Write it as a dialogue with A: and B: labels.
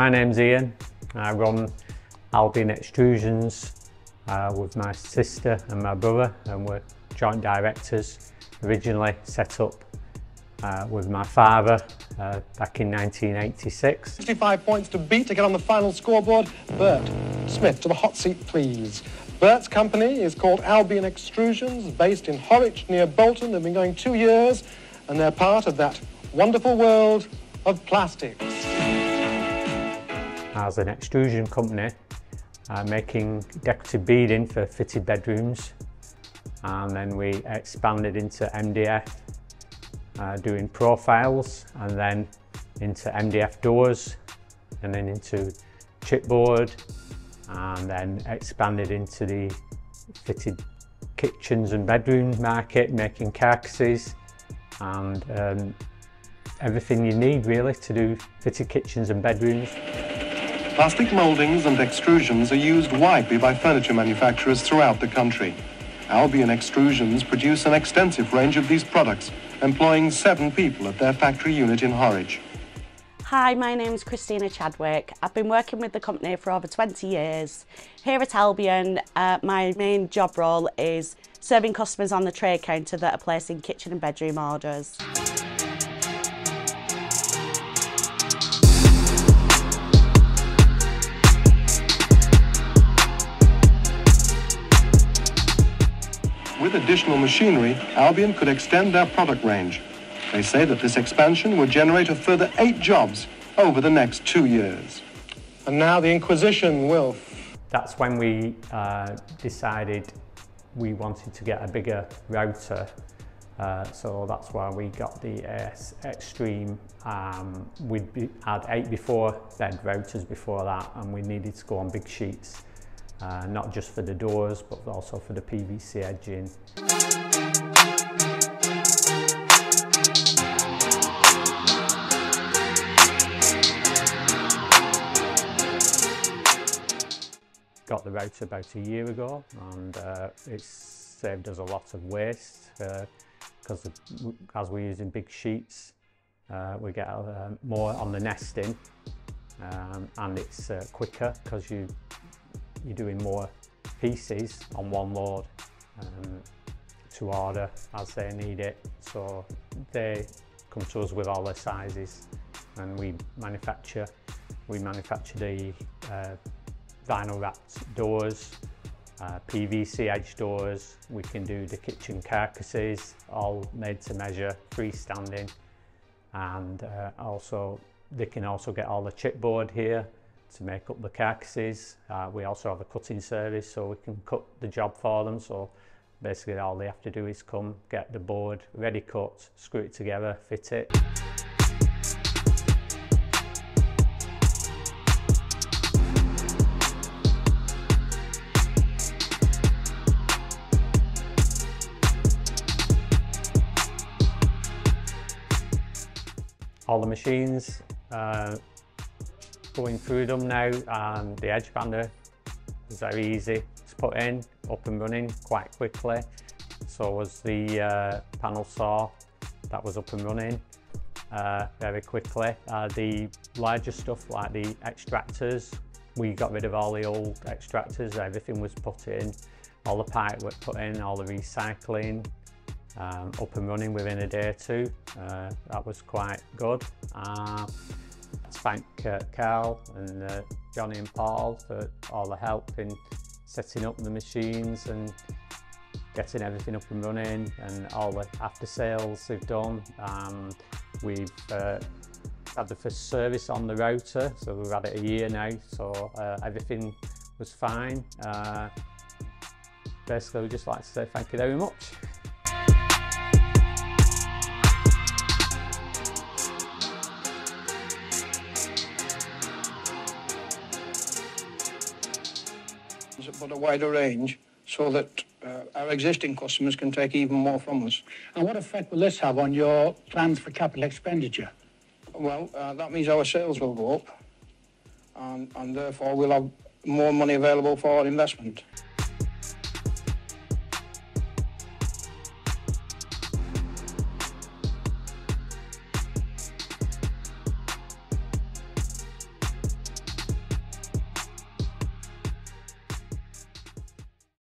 A: My name's Ian. I run Albion Extrusions with my sister and my brother, and we're joint directors. Originally set up with my father back in 1986.
B: 65 points to beat to get on the final scoreboard. Bert Smith to the hot seat, please. Bert's company is called Albion Extrusions, based in Horwich near Bolton. They've been going 2 years, and they're part of that wonderful world of plastics.
A: As an extrusion company, making decorative beading for fitted bedrooms, and then we expanded into MDF, doing profiles, and then into MDF doors, and then into chipboard, and then expanded into the fitted kitchens and bedroom market, making carcasses and everything you need really to do fitted kitchens and bedrooms.
B: Plastic mouldings and extrusions are used widely by furniture manufacturers throughout the country. Albion Extrusions produce an extensive range of these products, employing 7 people at their factory unit in Horwich.
C: Hi, my name's Christina Chadwick. I've been working with the company for over 20 years. Here at Albion, my main job role is serving customers on the tray counter that are placing kitchen and bedroom orders.
B: With additional machinery, Albion could extend their product range. They say that this expansion would generate a further 8 jobs over the next 2 years. And now the Inquisition, Wilf.
A: That's when we decided we wanted to get a bigger router, so that's why we got the AES Extreme. We'd had 8 bed routers before that, and we needed to go on big sheets, not just for the doors but also for the PVC edging. Got the router about a year ago, and it's saved us a lot of waste because as we're using big sheets, we get more on the nesting, and it's quicker because you're doing more pieces on one load to order as they need it. So they come to us with all their sizes, and we manufacture the vinyl wrapped doors, PVC edge doors. We can do the kitchen carcasses, all made to measure, freestanding, and also they can also get all the chipboard here to make up the carcasses. We also have a cutting service, so we can cut the job for them. So basically all they have to do is come, get the board ready cut, screw it together, fit it. All the machines, going through them now, and the edge bander is very easy to put in, up and running quite quickly. So was the panel saw, that was up and running very quickly. The larger stuff like the extractors, we got rid of all the old extractors, everything was put in, all the pipe was put in, all the recycling. Up and running within a day or 2. That was quite good. Thank Carl and Johnny and Paul for all the help in setting up the machines and getting everything up and running, and all the after sales they've done. We've had the first service on the router, so we've had it a year now, so everything was fine. Basically, we'd just like to say thank you very much.
D: But a wider range so that our existing customers can take even more from us.
E: And what effect will this have on your plans for capital expenditure?
D: Well, that means our sales will go up, and therefore we'll have more money available for investment.